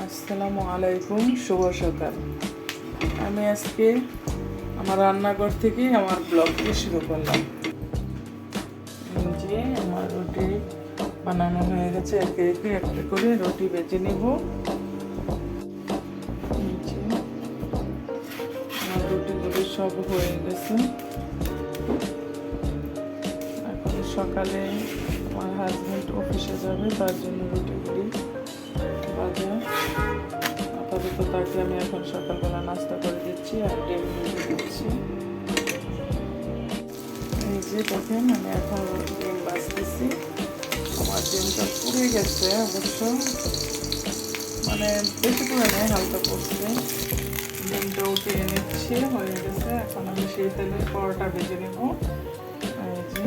আসসালামু আলাইকুম, শুভ সকাল। আমি আজকে আমার রান্নাঘর থেকে আমার ব্লগটি শুরু করলাম। যে আমার রুটি বানানো হয়ে গেছে, একে একে একটা করে রুটি বেজে নেব। আমার রুটিগুলো সব হয়ে গেছে। এখন সকালে আমার হাজব্যান্ড অফিসে যাবে, তার জন্য রুটিগুলি ভাজা। আপাতত তাকে আমি এখন সকালবেলা নাস্তা করে দিচ্ছি আর ডিম ভেজে দিচ্ছি। এই যে দেখেন, আমি এখন ডিম ভাজতেছি। আমার ডিমটা পুড়ে গেছে অবশ্য, মানে বেশি পুড়ে নেই, হালকা পড়ছে। ডিমটা উঠিয়ে নিচ্ছি, হয়ে গেছে। এখন আমি সেই তেলে পরোটা ভেজে নেব। এই যে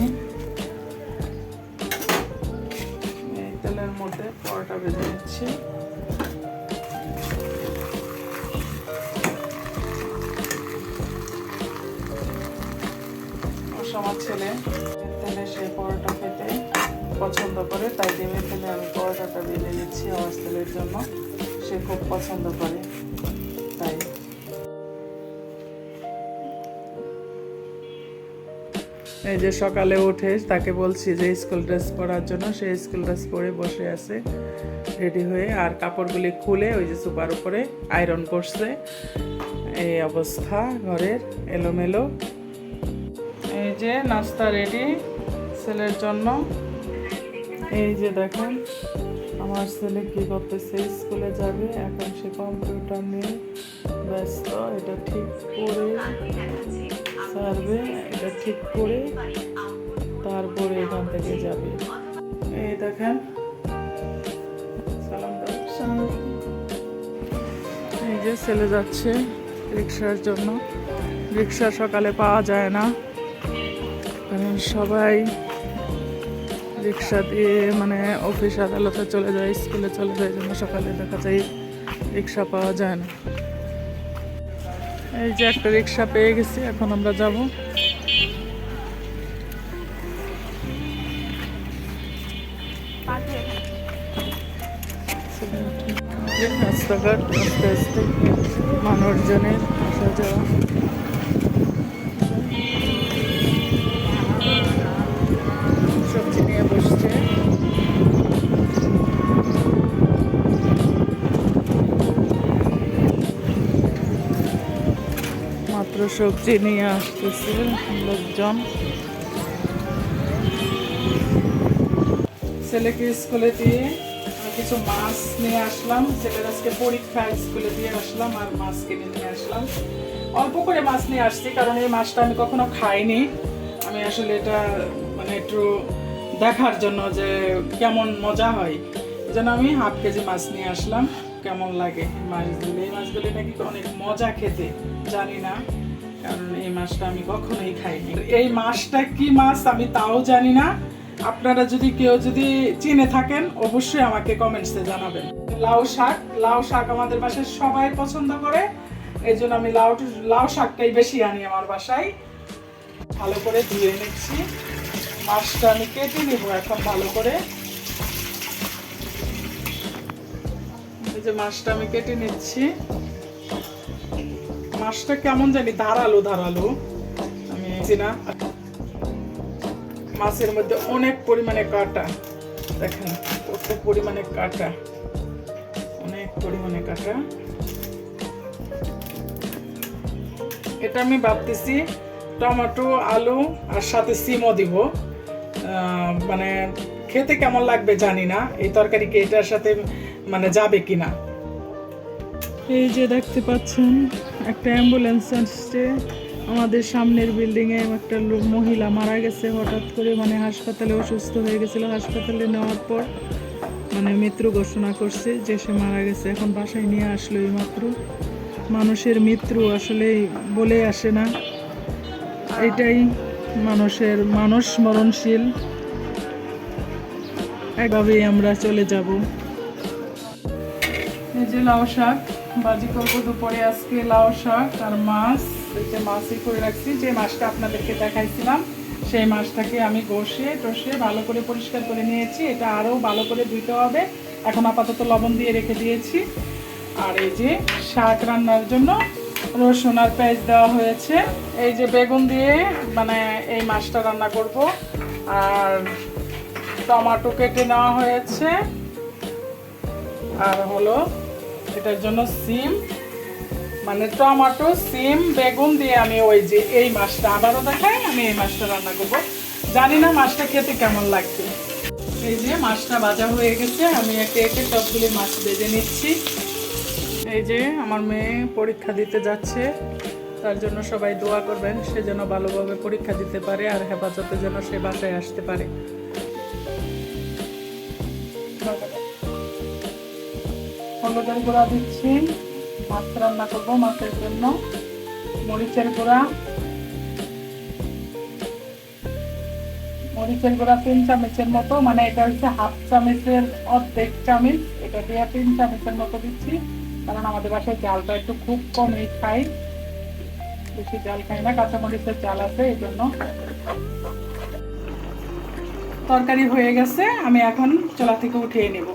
এই তেলের মধ্যে পরোটা ভেজে নিচ্ছি। আমার ছেলে তেলে সে পরোটা খেতে পছন্দ করে, তাই ডিমের তেলে আমি পরোটাটা ভেজে দিচ্ছি আওয়াজ তেলের জন্য। সে খুব পছন্দ করে, তাই। এই যে সকালে উঠে তাকে বলছি যে স্কুল ড্রেস পরার জন্য, সে স্কুল ড্রেস পরে বসে আছে রেডি হয়ে। আর কাপড়গুলি খুলে ওই যে সুপার উপরে আয়রন করছে। এই অবস্থা ঘরের, এলোমেলো। এই যে নাস্তা রেডি ছেলের জন্য। এই যে দেখেন আমার ছেলে কি করতেছে, স্কুলে যাবে এখন, সে কম্পিউটার নিয়ে ব্যস্ত। এটা ঠিক করে সারবে, এটা ঠিক করে তারপরে এখান থেকে যাবে। এই দেখেন, সালাম দাও। এই যে ছেলে যাচ্ছে রিক্সার জন্য। রিক্সা সকালে পাওয়া যায় না, কারণ সবাই রিক্সা দিয়ে মানে অফিস আদালতে চলে যায়, স্কুলে চলে যায়, জন্য সকালে দেখা যায় রিক্সা পাওয়া যায় না। এই যে একটা রিক্সা পেয়ে গেছি, এখন আমরা যাব। রাস্তাঘাট আস্তে আস্তে মানুষজনের আসা যাওয়া। সবজি নিয়ে বসছে। মাত্র সবজি নিয়ে আসতেছে লোকজন। ছেলেকে স্কুলে দিয়ে কিছু মাছ নিয়ে আসলাম। ছেলের আজকে পরীক্ষা, স্কুলে দিয়ে আসলাম আর মাছ কিনে নিয়ে আসলাম। অল্প করে মাছ নিয়ে আসছি, কারণ এই মাছটা আমি কখনো খাইনি। আমি আসলে এটা মানে একটু দেখার জন্য যে কেমন মজা হয়, এই জন্য আমি হাফ কেজি মাছ নিয়ে আসলাম। কেমন লাগে মাছগুলি? এই মাছগুলি নাকি অনেক মজা খেতে, জানি না, কারণ এই মাছটা আমি কখনোই খাইনি। এই মাছটা কি মাছ আমি তাও জানি না। আপনারা যদি কেউ চিনে থাকেন অবশ্যই আমাকে কমেন্টসে জানাবেন। লাউ শাক আমাদের বাসায় সবাই পছন্দ করে, এই জন্য আমি লাউ শাকটাই বেশি আনি আমার বাসায়। ভালো করে ধুয়ে নিচ্ছি। মাছটা আমি কেটে নেব এখন ভালো করে। এই যে মাছটা আমি কেটে নিচ্ছি। মাছটা কেমন জানি ধারালো আমি চিনা। মাছের মধ্যে অনেক পরিমাণে কাঁটা, দেখেন কত পরিমাণে কাঁটা, অনেক পরিমাণে কাঁটা। এটা আমি ভাবতেছি টমেটো, আলু আর সাথে সিমও দিব। মানে খেতে কেমন লাগবে জানি না, এই তরকারি কি এটার সাথে মানে যাবে কিনা। এই যে দেখতে পাচ্ছেন একটা অ্যাম্বুলেন্স আসছে। আমাদের সামনের বিল্ডিংয়ে একটা মহিলা মারা গেছে হঠাৎ করে, মানে হাসপাতালে অসুস্থ হয়ে গেছিল। হাসপাতালে নেওয়ার পর মানে মৃত্যু ঘোষণা করছে যে সে মারা গেছে। এখন বাসায় নিয়ে আসলো এই মাত্র। মানুষের মৃত্যু আসলে বলে আসে না, এটাই মানুষ মরণশীল, একভাবেই আমরা চলে যাব। এই যে লাউ শাক ভাজি করবো দুপুরে আজকে। লাউ শাক আর মাছ, মাছই করে রাখছি। যে মাছটা আপনাদেরকে দেখাইছিলাম সেই মাছটাকে আমি টসে ভালো করে পরিষ্কার করে নিয়েছি। এটা আরও ভালো করে ধুইতে হবে। এখন আপাতত লবণ দিয়ে রেখে দিয়েছি। আর এই যে শাক রান্নার জন্য রসুন আর পেঁয়াজ দেওয়া হয়েছে। এই যে বেগুন দিয়ে মানে এই মাছটা রান্না করব। আর টমেটো কেটে নেওয়া হয়েছে, আর হলো এটার জন্য সিম, মানে টমেটো সিম বেগুন দিয়ে আমি ওই যে এই মাছটা আবারও দেখাই, আমি এই মাছটা রান্না করব। জানি না মাছটা খেতে কেমন লাগবে। এই যে মাছটা ভাজা হয়ে গেছে, আমি একে একে সবগুলি মাছ ভেজে নিচ্ছি। এই যে আমার মেয়ে পরীক্ষা দিতে যাচ্ছে, তার জন্য সবাই দোয়া করবেন, সে যেন ভালোভাবে পরীক্ষা দিতে পারে আর হেফাজতের জন্য সে বাসায় আসতে পারে। হলুদের গুঁড়া দিচ্ছি, মাছ রান্না করবো মাছের জন্য। মরিচের গুঁড়া 3 চামচের মতো, মানে এটা হচ্ছে হাফ চামচের অর্ধেক চামচ, এটা দিয়ে 3 চামচের মতো দিচ্ছি, কারণ আমাদের বাসায় জালটা একটু খুব কমই খাই, বেশি জাল খাই না, কাঁচামরিচের জাল আছে এই জন্য। তরকারি হয়ে গেছে, আমি এখন চুলা থেকে উঠিয়ে নেব।